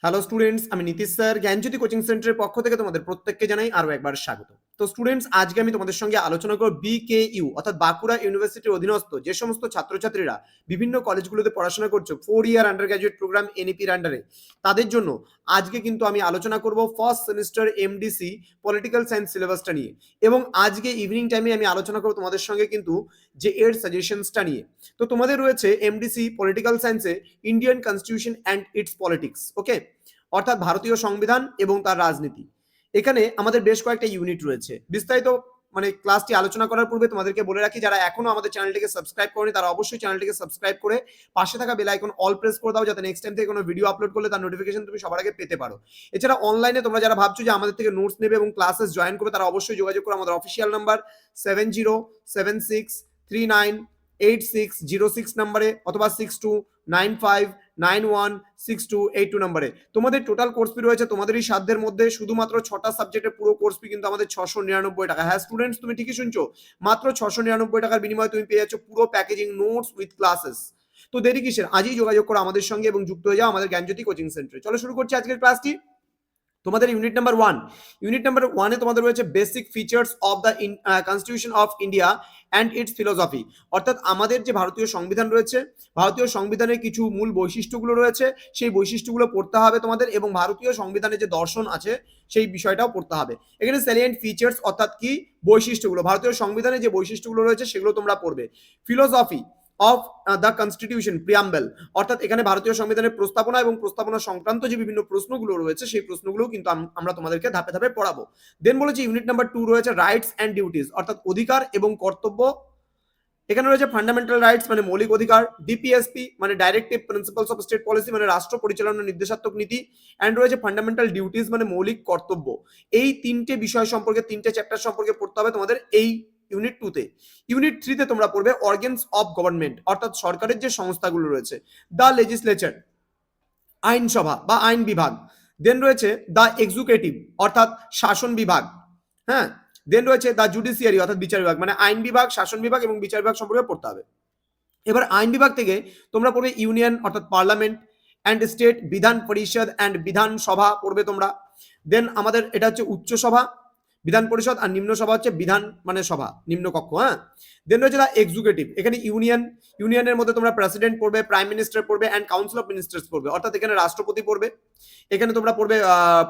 Hello students, আমি Nitish sir জ্ঞানজ্যোতি coaching সেন্টারের পক্ষ থেকে তোমাদের প্রত্যেককে জানাই আরো একবার স্বাগত। তো স্টুডেন্টস, আজকে আমি তোমাদের সঙ্গে আলোচনা করব বিকেইউ অর্থাৎ বাঁকুড়া ইউনিভার্সিটির অধীনস্থ যে সমস্ত ছাত্রছাত্রীরা বিভিন্ন কলেজগুলোতে পড়াশোনা করছো 4 ইয়ার আন্ডার গ্র্যাজুয়েট প্রোগ্রাম এনইপির আন্ডারে, তাদের জন্য আজকে কিন্তু আমি আলোচনা করব first semester MDC political science সিলেবাসটা নিয়ে। এবং আজকে ইভিনিং টাইমে আমি আলোচনা করব তোমাদের সঙ্গে কিন্তু যে এর সাজেশনসটা নিয়ে। তো তোমাদের রয়েছে এমডিসি পলিটিক্যাল সায়েন্সে Indian constitution and its politics, okay, অর্থাৎ ভারতীয় সংবিধান এবং তার রাজনীতি। এখানে আমাদের বেশ কয়েকটা ইউনিট রয়েছে। বিস্তারিত মানে ক্লাসটি আলোচনা করার পূর্বে তোমাদেরকে বলে রাখি, যারা এখনো আমাদের চ্যানেলটিকে সাবস্ক্রাইব করেনি তারা অবশ্যই চ্যানেলটিকে সাবস্ক্রাইব করে পাশে থাকা বেল আইকন অল প্রেস করে দাও, যাতে নেক্সট টাইম থেকে কোনো ভিডিও আপলোড করলে তার নোটিফিকেশন তুমি সবার আগে পেতে পারো। এছাড়া অনলাইনে তোমরা যারা ভাবছো যে আমাদের থেকে নোটস নেবে এবং ক্লাসেস জয়েন করবে, তারা অবশ্যই যোগাযোগ করো আমাদের অফিসিয়াল নাম্বার 7076398606 নাম্বারে অথবা 6295916282 নাম্বারে। তোমাদের টোটাল কোর্স ফি রয়েছে তোমাদেরই সাধ্যের মধ্যে, শুধুমাত্র 6টা সাবজেক্টের পুরো কোর্স ফি কিন্তু আমাদের 699 টাকা। হ্যাঁ স্টুডেন্টস, তুমি ঠিকই শুনছো, মাত্র 699 টাকার বিনিময়ে তুমি পেয়ে যাচ্ছ পুরো প্যাকেজিং নোটস উইথ ক্লাসেস। তো দেরি কিসের, আজই যোগাযোগ করো আমাদের সঙ্গে এবং যুক্ত হয়ে যাও আমাদের জ্ঞানজ্যোতি কোচিং সেন্টারে। চলো শুরু করছি আজকের ক্লাসটি। তোমাদের ইউনিট নাম্বার 1 এ তোমাদের রয়েছে basic features of the constitution of India and it's philosophy, অর্থাৎ আমাদের যে ভারতীয় সংবিধান রয়েছে, ভারতীয় সংবিধানের কিছু মূল বৈশিষ্ট্যগুলো রয়েছে, সেই বৈশিষ্ট্যগুলো পড়তে হবে তোমাদের, এবং ভারতীয় সংবিধানের যে দর্শন আছে সেই বিষয়টাও পড়তে হবে। এখানে স্যালিয়েন্ট ফিচার্স অর্থাৎ কি বৈশিষ্ট্যগুলো, ভারতীয় সংবিধানের যে বৈশিষ্ট্যগুলো রয়েছে সেগুলো তোমরা পড়বে। Philosophy of the constitution preamble, অর্থাৎ এখানে ভারতীয় সংবিধানের প্রস্তাবনা এবং প্রস্তাবনা সংক্রান্ত যে বিভিন্ন প্রশ্নগুলো রয়েছে সেই প্রশ্নগুলো কিন্তু আমরা তোমাদেরকে ধাপে ধাপে পড়াবো। দেন বলেছি ইউনিট নাম্বার 2 রয়েছে রাইটস অ্যান্ড ডিউটিস, অর্থাৎ অধিকার এবং কর্তব্য। এখানে রয়েছে ফান্ডামেন্টাল রাইটস মানে মৌলিক অধিকার, ডিপিএসপি মানে directive principles of state policy মানে রাষ্ট্র পরিচালনা নির্দেশাত্মক নীতি, অ্যান্ড রয়েছে ফান্ডামেন্টাল ডিউটিস মানে মৌলিক কর্তব্য। এই তিনটে বিষয় সম্পর্কে, তিনটে চ্যাপ্টার সম্পর্কে পড়তে হবে তোমাদের এই ইউনিট 2 তে। ইউনিট 3 তে তোমরা পড়বে অর্গানস অফ গভর্নমেন্ট, অর্থাৎ সরকারের যে সংস্থাগুলো রয়েছে, দ্য লেজিসলেচার আইনসভা বা আইন বিভাগ। দেন রয়েছে দ্য এক্সিকিউটিভ অর্থাৎ শাসন বিভাগ, হ্যাঁ। দেন রয়েছে দ্য জুডিশিয়ারি অর্থাৎ বিচার বিভাগ, মানে আইন বিভাগ, শাসন বিভাগ এবং বিচার বিভাগ সম্পর্কে পড়তে হবে। এবার আইন বিভাগ থেকে তোমরা পড়বে ইউনিয়ন অর্থাৎ পার্লামেন্ট অ্যান্ড স্টেট, বিধান পরিষদ অ্যান্ড বিধানসভা পড়বে তোমরা। দেন আমাদের এটা হচ্ছে উচ্চ সভা, বিধান পরিষদ, আর নিম্ন সভা হচ্ছে বিধান মানে সভা, নিম্ন কক্ষ, হ্যাঁ। দেন রয়েছে দ্য এক্সিকিউটিভ, এখানে ইউনিয়নের মধ্যে তোমরা প্রেসিডেন্ট পড়বে, প্রাইম মিনিস্টার পড়বে অ্যান্ড কাউন্সিল অফ মিনিস্টার্স পড়বে, অর্থাৎ এখানে রাষ্ট্রপতি পড়বে, এখানে তোমরা পড়বে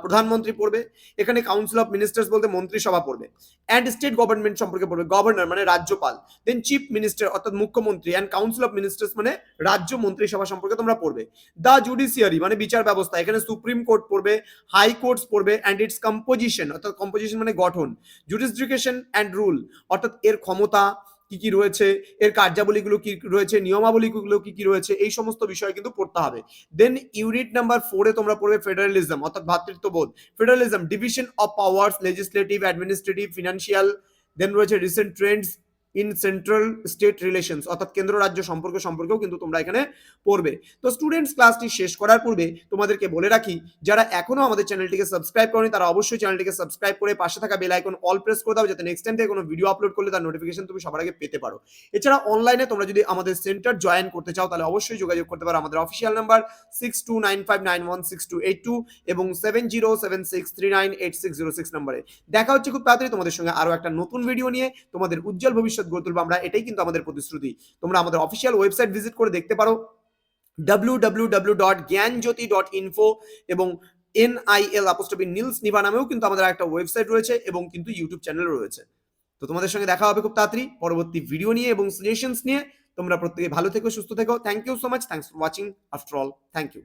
প্রধানমন্ত্রী পড়বে, এখানে কাউন্সিল অফ মিনিস্টার্স বলতে মন্ত্রিসভা পড়বে, অ্যান্ড স্টেট গভর্নমেন্ট সম্পর্কে পড়বে, গভর্নর মানে রাজ্যপাল, দেন চিফ মিনিস্টার অর্থাৎ মুখ্যমন্ত্রী, অ্যান্ড কাউন্সিল অফ মিনিস্টার্স মানে রাজ্য মন্ত্রিসভা সম্পর্কে তোমরা পড়বে। দ্য জুডিশিয়ারি মানে বিচার ব্যবস্থা, এখানে সুপ্রিম কোর্ট পড়বে, হাই কোর্টস পড়বে, অ্যান্ড ইটস কম্পোজিশন অর্থাৎ কম্পোজিশন মানে গঠন, জুডিসডিকেশন অ্যান্ড রুল অর্থাৎ এর ক্ষমতা কি কি রয়েছে, এর কার্যাবলীগুলো কি রয়েছে, নিয়মাবলীগুলো কি কি রয়েছে, এই সমস্ত বিষয় কিন্তু পড়তে হবে। দেন ইউনিট নাম্বার 4 এ তোমরা পড়বে ফেডারেলিজম অর্থাৎ ভ্রাতৃত্ববোধ, federalism division of powers, legislative, administrative, financial. Then রয়েছে recent trends in central state relations অর্থাৎ কেন্দ্র রাজ্য সম্পর্কেও কিন্তু তোমরা এখানে পড়বে। তো স্টুডেন্টস, ক্লাসটি শেষ করার পূর্বে তোমাদেরকে বলে রাখি, যারা এখনো আমাদের চ্যানেলটিকে সাবস্ক্রাইব করেনি তারা অবশ্যই চ্যানেলটিকে সাবস্ক্রাইব করে পাশে থাকা বেল আইকন অল প্রেস করে দাও, যাতে নেক্সট টাইম থেকে কোনো ভিডিও আপলোড করলে তার নোটিফিকেশন তুমি সবার আগে পেতে পারো। এছাড়া অনলাইনে তোমরা যদি আমাদের সেন্টার জয়েন করতে চাও তাহলে অবশ্যই যোগাযোগ করতে পারো আমাদের অফিসিয়াল নাম্বার 6295916282 এবং 7076398606 নম্বরে। দেখা হচ্ছে খুব তাড়াতাড়ি তোমাদের সঙ্গে আরো একটা নতুন ভিডিও নিয়ে। তোমাদের উজ্জ্বল ভবিষ্যৎ গড়ে তুলবো আমরা, এটাই কিন্তু আমাদের প্রতিশ্রুতি। তোমরা আমাদের অফিসিয়াল ওয়েবসাইট ভিজিট করে দেখতে পারো www.gyanjyoti.info এবং NIL নিভা নামেও কিন্তু আমাদের একটা ওয়েবসাইট রয়েছে এবং কিন্তু ইউটিউব চ্যানেল রয়েছে। তো তোমাদের সঙ্গে দেখা হবে খুব তাড়াতাড়ি পরবর্তী ভিডিও নিয়ে এবং সাজেশনস নিয়ে। তোমরা প্রত্যেকে ভালো থেকো, সুস্থ থেকো। Thank you so much, thanks for watching. After all, thank you.